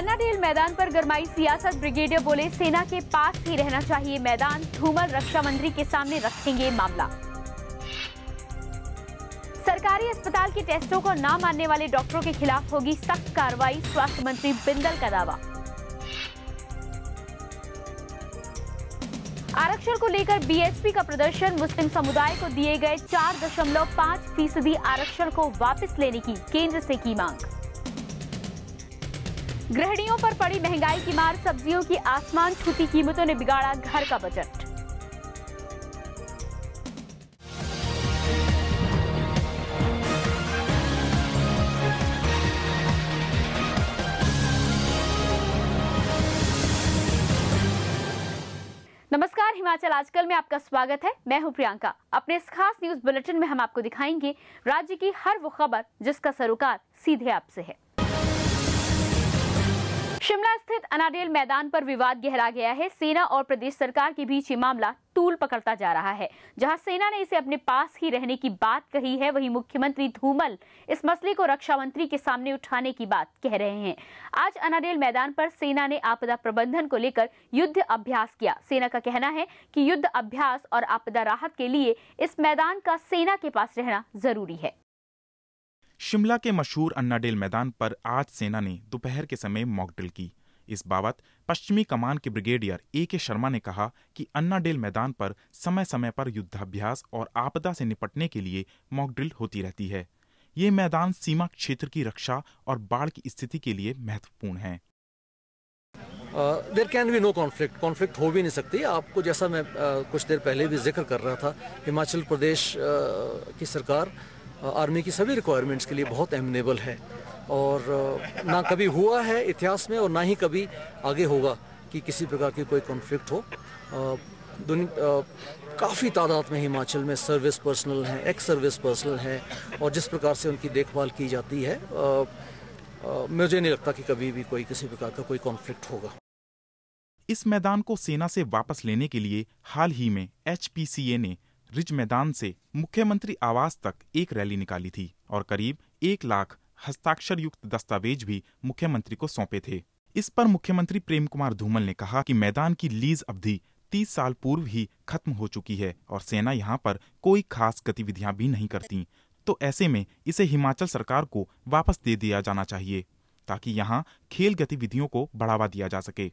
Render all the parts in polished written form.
अन्नाडेल मैदान पर गरमाई सियासत। ब्रिगेडियर बोले सेना के पास ही रहना चाहिए मैदान। धूमल रक्षा मंत्री के सामने रखेंगे मामला। सरकारी अस्पताल के टेस्टों को न मानने वाले डॉक्टरों के खिलाफ होगी सख्त कार्रवाई। स्वास्थ्य मंत्री बिंदल का दावा। आरक्षण को लेकर बीएसपी का प्रदर्शन। मुस्लिम समुदाय को दिए गए 4.5% आरक्षण को वापस लेने की केंद्र से की मांग। गृहिणियों पर पड़ी महंगाई की मार। सब्जियों की आसमान छूती कीमतों ने बिगाड़ा घर का बजट। नमस्कार, हिमाचल आजकल में आपका स्वागत है। मैं हूं प्रियंका। अपने इस खास न्यूज बुलेटिन में हम आपको दिखाएंगे राज्य की हर वो खबर जिसका सरोकार सीधे आपसे है। शिमला स्थित अन्नाडेल मैदान पर विवाद गहरा गया है। सेना और प्रदेश सरकार के बीच ये मामला तूल पकड़ता जा रहा है। जहां सेना ने इसे अपने पास ही रहने की बात कही है, वहीं मुख्यमंत्री धूमल इस मसले को रक्षा मंत्री के सामने उठाने की बात कह रहे हैं। आज अन्नाडेल मैदान पर सेना ने आपदा प्रबंधन को लेकर युद्ध अभ्यास किया। सेना का कहना है कि युद्ध अभ्यास और आपदा राहत के लिए इस मैदान का सेना के पास रहना जरूरी है। शिमला के मशहूर अन्नाडेल मैदान पर आज सेना ने दोपहर के समय मॉकड्रिल की। इस बाबत पश्चिमी कमान के ब्रिगेडियर ए.के. शर्मा ने कहा कि अन्नाडेल मैदान पर समय समय पर युद्धाभ्यास और आपदा से निपटने के लिए मॉकड्रिल होती रहती है। ये मैदान सीमा क्षेत्र की रक्षा और बाढ़ की स्थिति के लिए महत्वपूर्ण है। There can be no conflict हो भी नहीं सकती। आपको जैसा मैं कुछ देर पहले भी जिक्र कर रहा था, हिमाचल प्रदेश की सरकार आर्मी की सभी रिक्वायरमेंट्स के लिए बहुत एमिनेबल है और ना कभी हुआ है इतिहास में और ना ही कभी आगे होगा कि किसी प्रकार की कोई कॉन्फ्लिक्ट हो। काफ़ी तादाद में हिमाचल में सर्विस पर्सनल हैं, एक्स सर्विस पर्सनल हैं और जिस प्रकार से उनकी देखभाल की जाती है, मुझे नहीं लगता कि कभी भी कोई किसी प्रकार का कोई कॉन्फ्लिक्ट होगा। इस मैदान को सेना से वापस लेने के लिए हाल ही में HPCA ने रिज मैदान से मुख्यमंत्री आवास तक एक रैली निकाली थी और करीब 1 लाख हस्ताक्षर युक्त दस्तावेज भी मुख्यमंत्री को सौंपे थे। इस पर मुख्यमंत्री प्रेम कुमार धूमल ने कहा कि मैदान की लीज अवधि 30 साल पूर्व ही खत्म हो चुकी है और सेना यहाँ पर कोई खास गतिविधियां भी नहीं करती, तो ऐसे में इसे हिमाचल सरकार को वापस दे दिया जाना चाहिए ताकि यहाँ खेल गतिविधियों को बढ़ावा दिया जा सके।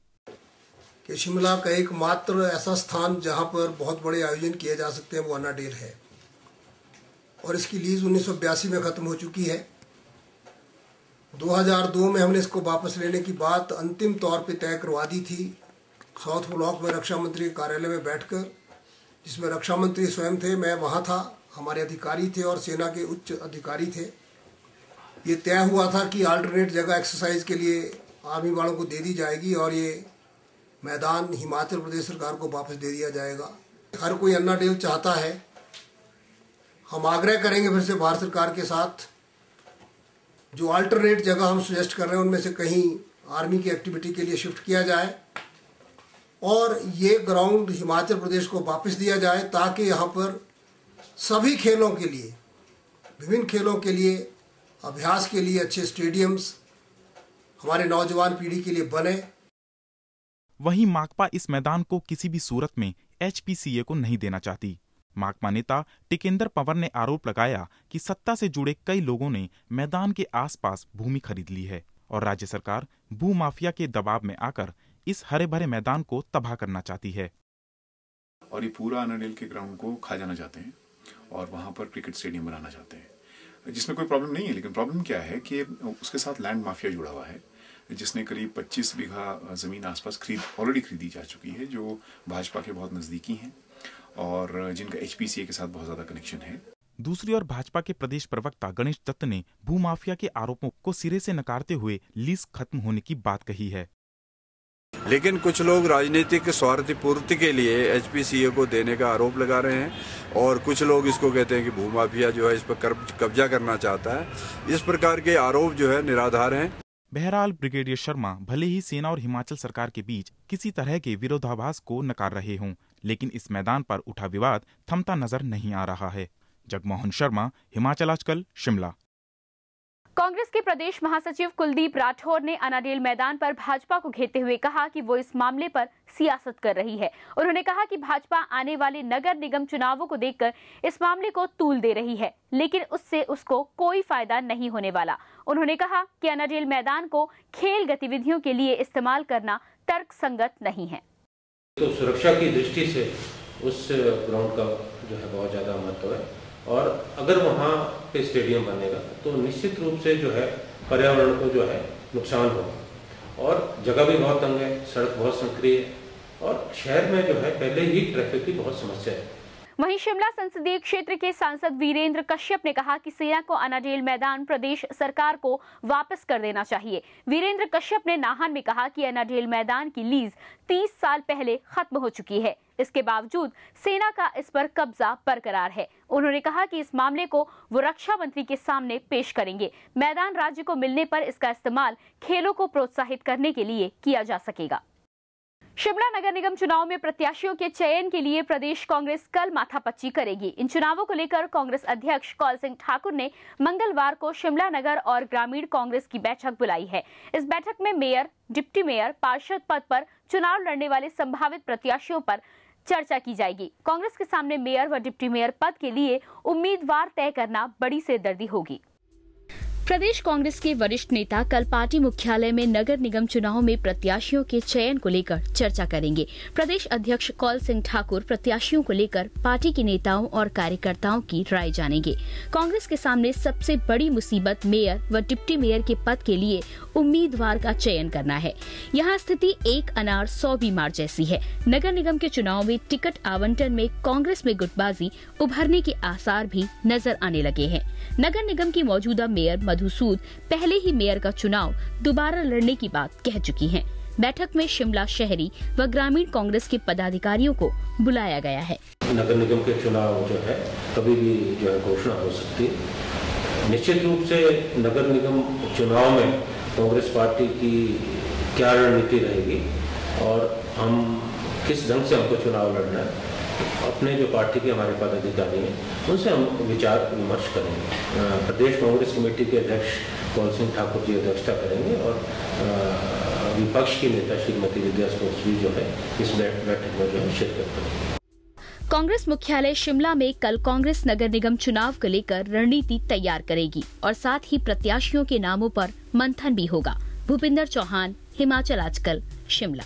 कि शिमला का एकमात्र ऐसा स्थान जहां पर बहुत बड़े आयोजन किए जा सकते हैं वो अन्नाडेल है और इसकी लीज 1982 में खत्म हो चुकी है। 2002 में हमने इसको वापस लेने की बात अंतिम तौर पे तय करवा दी थी साउथ ब्लॉक में रक्षा मंत्री के कार्यालय में बैठकर, जिसमें रक्षा मंत्री स्वयं थे, मैं वहां था, हमारे अधिकारी थे और सेना के उच्च अधिकारी थे। ये तय हुआ था कि अल्टरनेट जगह एक्सरसाइज के लिए आर्मी वालों को दे दी जाएगी और ये मैदान हिमाचल प्रदेश सरकार को वापस दे दिया जाएगा। हर कोई अन्नाडेल चाहता है। हम आग्रह करेंगे फिर से भारत सरकार के साथ, जो अल्टरनेट जगह हम सजेस्ट कर रहे हैं उनमें से कहीं आर्मी की एक्टिविटी के लिए शिफ्ट किया जाए और ये ग्राउंड हिमाचल प्रदेश को वापस दिया जाए ताकि यहाँ पर सभी खेलों के लिए, विभिन्न खेलों के लिए, अभ्यास के लिए अच्छे स्टेडियम्स हमारे नौजवान पीढ़ी के लिए बने। वहीं माकपा इस मैदान को किसी भी सूरत में HPCA को नहीं देना चाहती। माकपा नेता टिकेंद्र पंवर ने आरोप लगाया कि सत्ता से जुड़े कई लोगों ने मैदान के आसपास भूमि खरीद ली है और राज्य सरकार भूमाफिया के दबाव में आकर इस हरे भरे मैदान को तबाह करना चाहती है। और ये पूरा अन्नाडेल के ग्राउंड को खा जाना चाहते हैं और वहां पर क्रिकेट स्टेडियम बनाना चाहते हैं, जिसमें कोई प्रॉब्लम नहीं है। लेकिन प्रॉब्लम क्या है कि उसके साथ लैंड माफिया जुड़ा हुआ है, जिसने करीब 25 बीघा जमीन आसपास ऑलरेडी खरीदी जा चुकी है, जो भाजपा के बहुत नजदीकी हैं और जिनका HPCA के साथ बहुत ज्यादा कनेक्शन है। दूसरी ओर भाजपा के प्रदेश प्रवक्ता गणेश दत्त ने भूमाफिया के आरोपों को सिरे से नकारते हुए लीज खत्म होने की बात कही है। लेकिन कुछ लोग राजनीतिक स्वार्थ पूर्ति के लिए HPCA को देने का आरोप लगा रहे हैं और कुछ लोग इसको कहते हैं कि भूमाफिया जो है इस पर कब्जा करना चाहता है। इस प्रकार के आरोप जो है निराधार हैं। बहरहाल ब्रिगेडियर शर्मा भले ही सेना और हिमाचल सरकार के बीच किसी तरह के विरोधाभास को नकार रहे हों, लेकिन इस मैदान पर उठा विवाद थमता नजर नहीं आ रहा है। जगमोहन शर्मा, हिमाचल आजकल, शिमला। कांग्रेस के प्रदेश महासचिव कुलदीप राठौर ने अनाडेल मैदान पर भाजपा को घेरते हुए कहा कि वो इस मामले पर सियासत कर रही है। उन्होंने कहा कि भाजपा आने वाले नगर निगम चुनावों को देखकर इस मामले को तूल दे रही है, लेकिन उससे उसको कोई फायदा नहीं होने वाला। उन्होंने कहा कि अनाडेल मैदान को खेल गतिविधियों के लिए इस्तेमाल करना तर्कसंगत नहीं है। तो सुरक्षा की दृष्टि से उस ग्राउंड का जो है बहुत ज्यादा महत्व है, और अगर वहाँ पे स्टेडियम बनेगा तो निश्चित रूप से जो है पर्यावरण को जो है नुकसान होगा, और जगह भी बहुत तंग है, सड़क बहुत संकरी है, और शहर में जो है पहले ही ट्रैफिक की बहुत समस्या है। वहीं शिमला संसदीय क्षेत्र के सांसद वीरेंद्र कश्यप ने कहा कि सेना को अनाडेल मैदान प्रदेश सरकार को वापस कर देना चाहिए। वीरेंद्र कश्यप ने नाहन में कहा कि अनाडेल मैदान की लीज 30 साल पहले खत्म हो चुकी है, इसके बावजूद सेना का इस पर कब्जा बरकरार है। उन्होंने कहा कि इस मामले को वो रक्षा मंत्री के सामने पेश करेंगे। मैदान राज्य को मिलने पर इसका इस्तेमाल खेलों को प्रोत्साहित करने के लिए किया जा सकेगा। शिमला नगर निगम चुनाव में प्रत्याशियों के चयन के लिए प्रदेश कांग्रेस कल माथापच्ची करेगी। इन चुनावों को लेकर कांग्रेस अध्यक्ष कौल सिंह ठाकुर ने मंगलवार को शिमला नगर और ग्रामीण कांग्रेस की बैठक बुलाई है। इस बैठक में मेयर, डिप्टी मेयर, पार्षद पद पर चुनाव लड़ने वाले संभावित प्रत्याशियों पर चर्चा की जाएगी। कांग्रेस के सामने मेयर व डिप्टी मेयर पद के लिए उम्मीदवार तय करना बड़ी सिरदर्दी होगी। प्रदेश कांग्रेस के वरिष्ठ नेता कल पार्टी मुख्यालय में नगर निगम चुनाव में प्रत्याशियों के चयन को लेकर चर्चा करेंगे। प्रदेश अध्यक्ष कौल सिंह ठाकुर प्रत्याशियों को लेकर पार्टी के नेताओं और कार्यकर्ताओं की राय जानेंगे। कांग्रेस के सामने सबसे बड़ी मुसीबत मेयर व डिप्टी मेयर के पद के लिए उम्मीदवार का चयन करना है। यहाँ स्थिति एक अनार 100 बीमार जैसी है। नगर निगम के चुनाव में टिकट आवंटन में कांग्रेस में गुटबाजी उभरने के आसार भी नजर आने लगे हैं। नगर निगम की मौजूदा मेयर मधुसूद पहले ही मेयर का चुनाव दोबारा लड़ने की बात कह चुकी हैं। बैठक में शिमला शहरी व ग्रामीण कांग्रेस के पदाधिकारियों को बुलाया गया है। नगर निगम के चुनाव जो है कभी भी जो है घोषणा हो सकती है। निश्चित रूप से नगर निगम चुनाव में कांग्रेस पार्टी की क्या रणनीति रहेगी और हम किस ढंग से हमको चुनाव लड़ना है, अपने जो पार्टी के हमारे पदाधिकारी हैं उनसे हम विचार विमर्श करेंगे। प्रदेश कांग्रेस कमेटी के अध्यक्ष कौल सिंह ठाकुर जी अध्यक्षता करेंगे और विपक्ष की नेता श्रीमती विद्या स्पोर्ट्स भी जो है इस बैठक में जो है शिरकत करेंगे। कांग्रेस मुख्यालय शिमला में कल कांग्रेस नगर निगम चुनाव को लेकर रणनीति तैयार करेगी और साथ ही प्रत्याशियों के नामों पर मंथन भी होगा। भूपिंदर चौहान, हिमाचल आजकल, शिमला।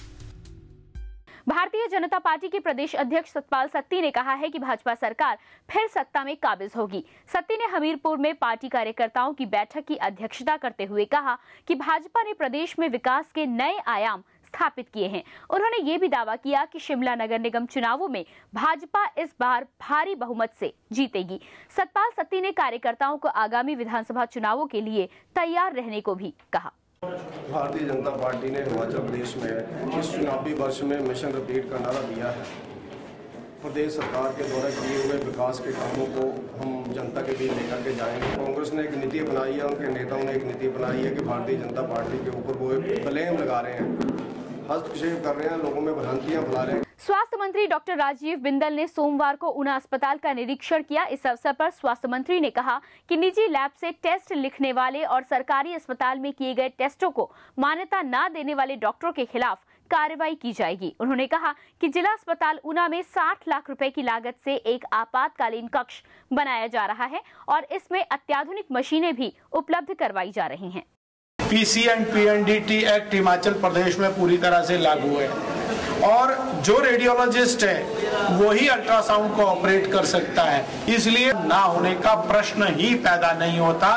भारतीय जनता पार्टी के प्रदेश अध्यक्ष सतपाल सत्ती ने कहा है कि भाजपा सरकार फिर सत्ता में काबिज होगी। सत्ती ने हमीरपुर में पार्टी कार्यकर्ताओं की बैठक की अध्यक्षता करते हुए कहा कि भाजपा ने प्रदेश में विकास के नए आयाम स्थापित किए हैं। उन्होंने ये भी दावा किया कि शिमला नगर निगम चुनावों में भाजपा इस बार भारी बहुमत से जीतेगी। सतपाल सत्ती ने कार्यकर्ताओं को आगामी विधानसभा चुनावों के लिए तैयार रहने को भी कहा। भारतीय जनता पार्टी ने हिमाचल प्रदेश में इस चुनावी वर्ष में मिशन रिपीट का नारा दिया है। प्रदेश सरकार के द्वारा किए हुए विकास के कामों को हम जनता के बीच लेकर के जाएंगे। कांग्रेस ने एक नीति बनाई है, उनके नेताओं ने एक नीति बनाई है कि भारतीय जनता पार्टी के ऊपर वो ब्लेम लगा रहे हैं, हस्तक्षेप कर रहे हैं, लोगों में भ्रांतियां फैला रहे हैं। स्वास्थ्य मंत्री डॉक्टर राजीव बिंदल ने सोमवार को ऊना अस्पताल का निरीक्षण किया। इस अवसर पर स्वास्थ्य मंत्री ने कहा कि निजी लैब से टेस्ट लिखने वाले और सरकारी अस्पताल में किए गए टेस्टों को मान्यता न देने वाले डॉक्टरों के खिलाफ कार्रवाई की जाएगी। उन्होंने कहा कि जिला अस्पताल ऊना में 60 लाख रुपए की लागत से एक आपातकालीन कक्ष बनाया जा रहा है और इसमें अत्याधुनिक मशीनें भी उपलब्ध करवाई जा रही हैं। PC and PNDT act Himachal Pradesh में पूरी तरह से लागू है और जो रेडियोलॉजिस्ट है वही अल्ट्रासाउंड को ऑपरेट कर सकता है, इसलिए ना होने का प्रश्न ही पैदा नहीं होता।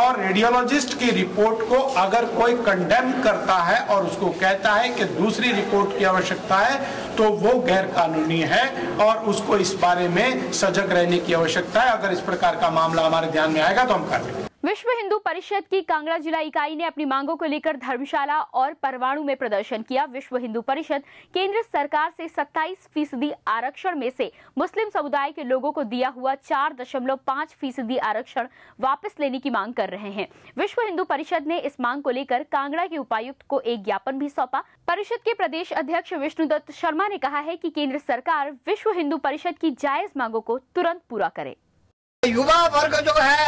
और रेडियोलॉजिस्ट की रिपोर्ट को अगर कोई कंडेम करता है और उसको कहता है कि दूसरी रिपोर्ट की आवश्यकता है तो वो गैर कानूनी है और उसको इस बारे में सजग रहने की आवश्यकता है। अगर इस प्रकार का मामला हमारे ध्यान में आएगा तो हम कर लेंगे। विश्व हिंदू परिषद की कांगड़ा जिला इकाई ने अपनी मांगों को लेकर धर्मशाला और परवाणु में प्रदर्शन किया। विश्व हिंदू परिषद केंद्र सरकार से 27% आरक्षण में से मुस्लिम समुदाय के लोगों को दिया हुआ 4.5% आरक्षण वापस लेने की मांग कर रहे हैं। विश्व हिंदू परिषद ने इस मांग को लेकर कांगड़ा के उपायुक्त को एक ज्ञापन भी सौंपा। परिषद के प्रदेश अध्यक्ष विष्णुदत्त शर्मा ने कहा है कि केंद्र सरकार विश्व हिंदू परिषद की जायज मांगों को तुरंत पूरा करे। युवा वर्ग जो है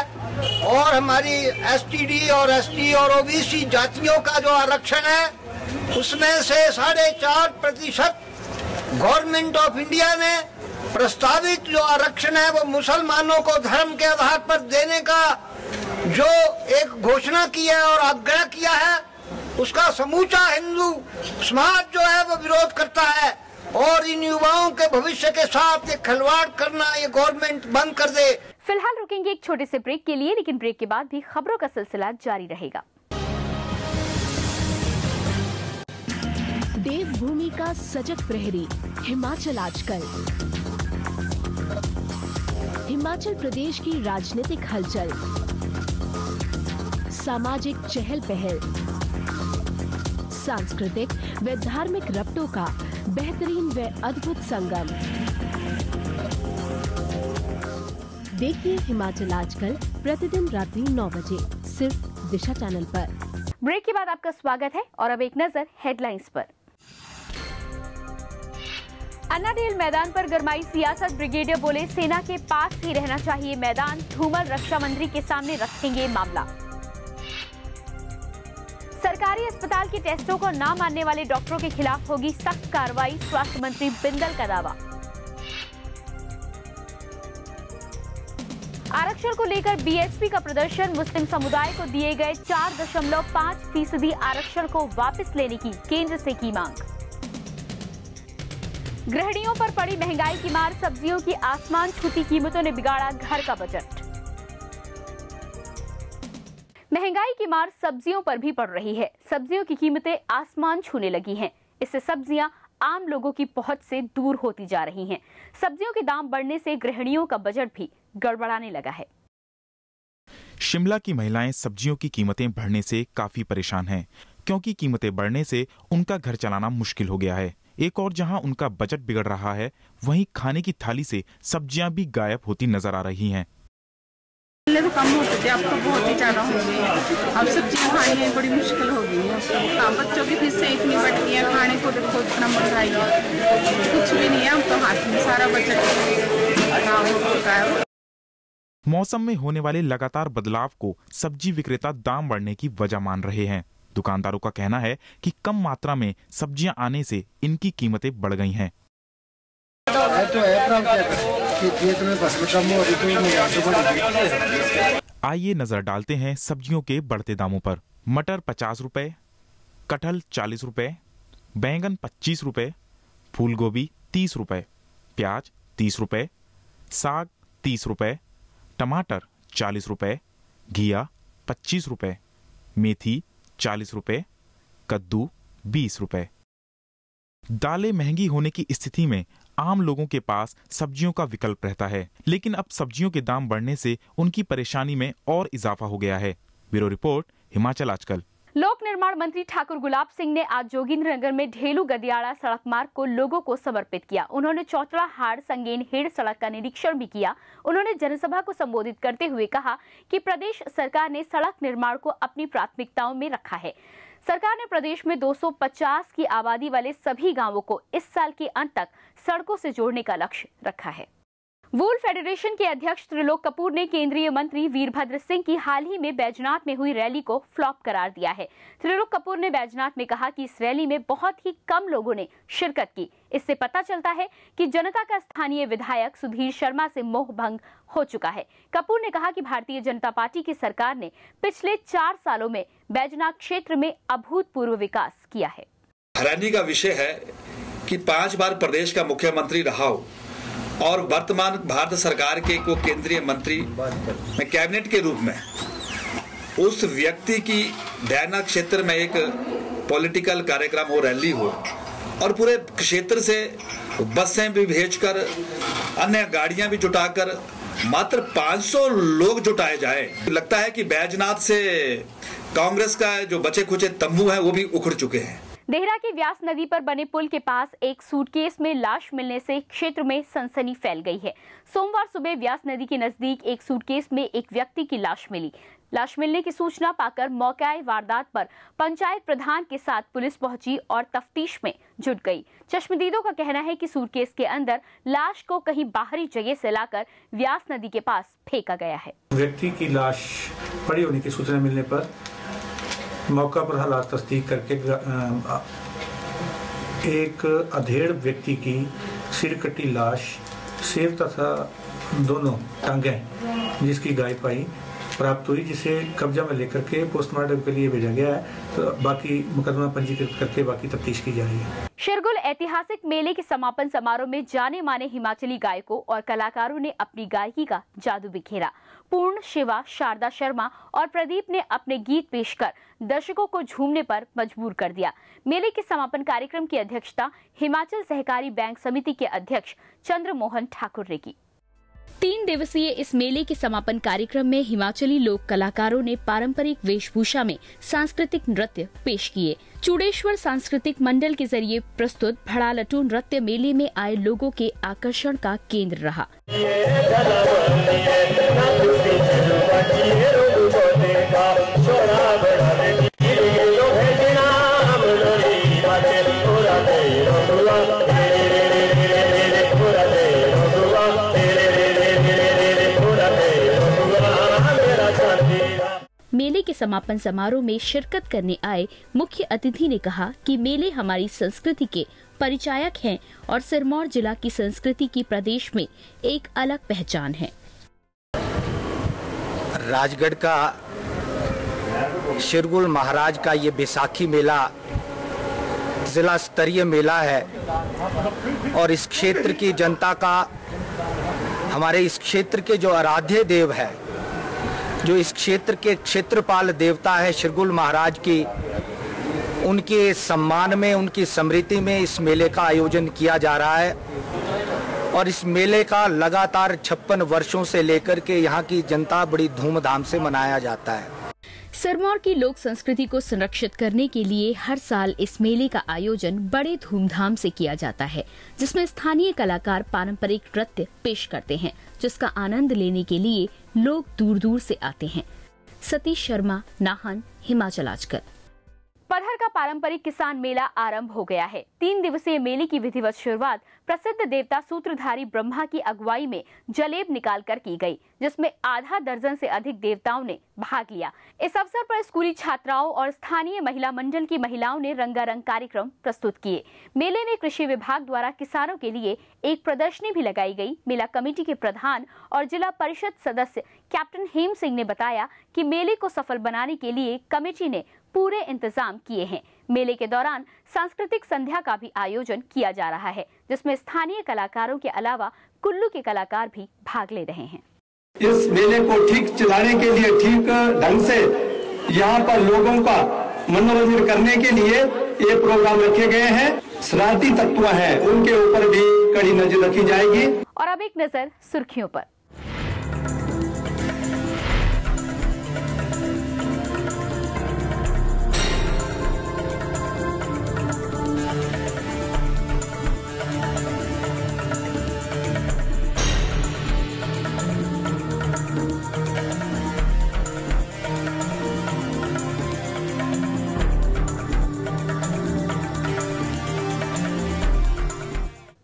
और हमारी एसटीडी और एसटी और ओबीसी जातियों का जो आरक्षण है उसमें से 4.5% गवर्नमेंट ऑफ इंडिया ने प्रस्तावित जो आरक्षण है वो मुसलमानों को धर्म के आधार पर देने का जो एक घोषणा की है और आग्रह किया है, उसका समूचा हिंदू समाज जो है वो विरोध करता है और इन युवाओं के भविष्य के साथ ये खिलवाड़ करना ये गवर्नमेंट बंद कर दे। फिलहाल रुकेंगे एक छोटे से ब्रेक के लिए, लेकिन ब्रेक के बाद भी खबरों का सिलसिला जारी रहेगा। देवभूमि का सजग प्रहरी हिमाचल आजकल। हिमाचल प्रदेश की राजनीतिक हलचल, सामाजिक चहल पहल, सांस्कृतिक व धार्मिक रबतों का बेहतरीन व अद्भुत संगम। देखिए हिमाचल आजकल प्रतिदिन रात्रि 9 बजे सिर्फ दिशा चैनल पर। ब्रेक के बाद आपका स्वागत है और अब एक नजर हेडलाइंस पर। अन्नाडेल मैदान पर गरमाई सियासत, ब्रिगेडियर बोले सेना के पास ही रहना चाहिए मैदान, धूमल रक्षा मंत्री के सामने रखेंगे मामला। सरकारी अस्पताल के टेस्टों को न मानने वाले डॉक्टरों के खिलाफ होगी सख्त कार्रवाई, स्वास्थ्य मंत्री बिंदल का दावा। आरक्षण को लेकर बीएचपी का प्रदर्शन, मुस्लिम समुदाय को दिए गए 4.5% आरक्षण को वापस लेने की केंद्र से की मांग। गृहिणियों पर पड़ी महंगाई की मार, सब्जियों की आसमान छूती कीमतों ने बिगाड़ा घर का बजट। महंगाई की मार सब्जियों पर भी पड़ रही है, सब्जियों की कीमतें आसमान छूने लगी हैं। इससे सब्जियां आम लोगों की पहुंच से दूर होती जा रही हैं। सब्जियों के दाम बढ़ने से गृहिणियों का बजट भी गड़बड़ाने लगा है। शिमला की महिलाएं सब्जियों की कीमतें बढ़ने से काफी परेशान हैं, क्योंकि कीमतें बढ़ने से उनका घर चलाना मुश्किल हो गया है। एक और जहां उनका बजट बिगड़ रहा है, वहीं खाने की थाली से सब्जियां भी गायब होती नजर आ रही हैं। पहले तो कम होते थे, अब तो बहुत ही ज्यादा हो गई है। अब सब्जियां खानी बड़ी मुश्किल हो गई है। हाँ, बच्चों की फीस से इतनी बढ़ गई है, खाने को देखो इतना महंगाई है, कुछ भी नहीं है। अब तो हाथ में सारा बजट खराब हो चुका है। मौसम में होने वाले लगातार बदलाव को सब्जी विक्रेता दाम बढ़ने की वजह मान रहे हैं। दुकानदारों का कहना है कि कम मात्रा में सब्जियां आने से इनकी कीमतें बढ़ गई हैं। आइए नजर डालते हैं सब्जियों के बढ़ते दामों पर। मटर 50 रुपए, कटहल 40 रुपए, बैंगन 25 रुपए, फूल गोभी 30 रुपए, प्याज 30 रुपए, साग 30 रुपए, टमाटर 40 रुपए, घिया 25 रुपए, मेथी 40 रुपए, कद्दू 20 रुपए। दालें महंगी होने की स्थिति में आम लोगों के पास सब्जियों का विकल्प रहता है, लेकिन अब सब्जियों के दाम बढ़ने से उनकी परेशानी में और इजाफा हो गया है। ब्यूरो रिपोर्ट, हिमाचल आजकल। लोक निर्माण मंत्री ठाकुर गुलाब सिंह ने आज जोगिंद्रनगर में ढेलू गदियाड़ा सड़क मार्ग को लोगों को समर्पित किया। उन्होंने चौतरा हाड़ संगेन हेड़ सड़क का निरीक्षण भी किया। उन्होंने जनसभा को संबोधित करते हुए कहा कि प्रदेश सरकार ने सड़क निर्माण को अपनी प्राथमिकताओं में रखा है। सरकार ने प्रदेश में 250 की आबादी वाले सभी गांवों को इस साल के अंत तक सड़कों से जोड़ने का लक्ष्य रखा है। वूल फेडरेशन के अध्यक्ष त्रिलोक कपूर ने केंद्रीय मंत्री वीरभद्र सिंह की हाल ही में बैजनाथ में हुई रैली को फ्लॉप करार दिया है। त्रिलोक कपूर ने बैजनाथ में कहा कि इस रैली में बहुत ही कम लोगों ने शिरकत की। इससे पता चलता है कि जनता का स्थानीय विधायक सुधीर शर्मा से मोह भंग हो चुका है। कपूर ने कहा कि भारतीय जनता पार्टी की सरकार ने पिछले 4 सालों में बैजनाथ क्षेत्र में अभूतपूर्व विकास किया है। हैरानी का विषय है कि 5 बार प्रदेश का मुख्यमंत्री रहा हो और वर्तमान भारत सरकार के को केंद्रीय मंत्री में कैबिनेट के रूप में उस व्यक्ति की बैजनाथ क्षेत्र में एक पॉलिटिकल कार्यक्रम हो, रैली हो और पूरे क्षेत्र से बसें भी भेजकर अन्य गाड़ियां भी जुटाकर मात्र 500 लोग जुटाए जाए। लगता है कि बैजनाथ से कांग्रेस का जो बचे खुचे तंबू है वो भी उखड़ चुके हैं। देहरा की व्यास नदी पर बने पुल के पास एक सूटकेस में लाश मिलने से क्षेत्र में सनसनी फैल गई है। सोमवार सुबह व्यास नदी के नजदीक एक सूटकेस में एक व्यक्ति की लाश मिली। लाश मिलने की सूचना पाकर मौके वारदात पर पंचायत प्रधान के साथ पुलिस पहुंची और तफ्तीश में जुट गई। चश्मदीदों का कहना है कि सूटकेस के अंदर लाश को कहीं बाहरी जगह से लाकर व्यास नदी के पास फेंका गया है। व्यक्ति की लाश पड़ी होने की सूचना मिलने पर मौका पर हालात तस्दीक करके एक अधेड़ व्यक्ति की सिर कटी लाश, सिर तथा दोनों टांगें जिसकी गाय पाई प्राप्त हुई, जिसे कब्जा में लेकर के पोस्टमार्टम के लिए भेजा गया है। तो बाकी मुकदमा पंजीकृत करके बाकी तफ्तीश की जा रही है। शिरगुल ऐतिहासिक मेले के समापन समारोह में जाने माने हिमाचली गायकों और कलाकारों ने अपनी गायकी का जादू बिखेरा। पूर्ण, शिवा, शारदा शर्मा और प्रदीप ने अपने गीत पेश कर दर्शकों को झूमने पर मजबूर कर दिया। मेले के समापन कार्यक्रम की अध्यक्षता हिमाचल सहकारी बैंक समिति के अध्यक्ष चंद्रमोहन ठाकुर ने की। 3 दिवसीय इस मेले के समापन कार्यक्रम में हिमाचली लोक कलाकारों ने पारंपरिक वेशभूषा में सांस्कृतिक नृत्य पेश किए। चूड़ेश्वर सांस्कृतिक मंडल के जरिए प्रस्तुत भड़ालटू नृत्य मेले में आए लोगों के आकर्षण का केंद्र रहा। मेले के समापन समारोह में शिरकत करने आए मुख्य अतिथि ने कहा कि मेले हमारी संस्कृति के परिचायक हैं और सिरमौर जिला की संस्कृति की प्रदेश में एक अलग पहचान है। राजगढ़ का शिरगुल महाराज का ये बैसाखी मेला जिला स्तरीय मेला है और इस क्षेत्र की जनता का, हमारे इस क्षेत्र के जो आराध्य देव है, जो इस क्षेत्र के क्षेत्रपाल देवता है शिरगुल महाराज की, उनके सम्मान में, उनकी स्मृति में इस मेले का आयोजन किया जा रहा है। और इस मेले का लगातार 56 वर्षों से लेकर के यहाँ की जनता बड़ी धूमधाम से मनाया जाता है। सिरमौर की लोक संस्कृति को संरक्षित करने के लिए हर साल इस मेले का आयोजन बड़े धूमधाम से किया जाता है, जिसमें स्थानीय कलाकार पारंपरिक नृत्य पेश करते हैं, जिसका आनंद लेने के लिए लोग दूर दूर से आते हैं। सतीश शर्मा, नाहन, हिमाचल आजकल। पधर का पारंपरिक किसान मेला आरंभ हो गया है। 3 दिवसीय मेले की विधिवत शुरुआत प्रसिद्ध देवता सूत्रधारी ब्रह्मा की अगुवाई में जलेब निकालकर की गई, जिसमें आधा दर्जन से अधिक देवताओं ने भाग लिया। इस अवसर पर स्कूली छात्राओं और स्थानीय महिला मंडल की महिलाओं ने रंगारंग कार्यक्रम प्रस्तुत किए। मेले में कृषि विभाग द्वारा किसानों के लिए एक प्रदर्शनी भी लगाई गई। मेला कमेटी के प्रधान और जिला परिषद सदस्य कैप्टन हेम सिंह ने बताया कि मेले को सफल बनाने के लिए कमेटी ने पूरे इंतजाम किए हैं। मेले के दौरान सांस्कृतिक संध्या का भी आयोजन किया जा रहा है, जिसमें स्थानीय कलाकारों के अलावा कुल्लू के कलाकार भी भाग ले रहे हैं। इस मेले को ठीक चलाने के लिए, ठीक ढंग से यहाँ पर लोगों का मनोरंजन करने के लिए ये प्रोग्राम रखे गए हैं। शरारती तत्व हैं, उनके ऊपर भी कड़ी नजर रखी जाएगी। और अब एक नजर सुर्खियों पर।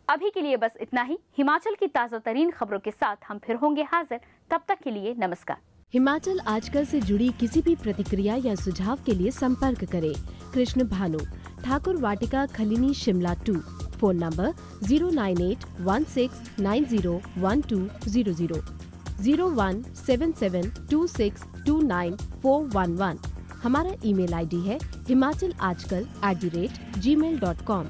अभी के लिए बस इतना ही। हिमाचल की ताजा तरीन खबरों के साथ हम फिर होंगे हाजिर। तब तक के लिए नमस्कार। हिमाचल आजकल से जुड़ी किसी भी प्रतिक्रिया या सुझाव के लिए संपर्क करें कृष्ण भानु, ठाकुर वाटिका, खलीनी, शिमला 2। Phone number 09816901200, 017726294111। हमारा ईमेल आईडी है himachalaajkal@gmail.com।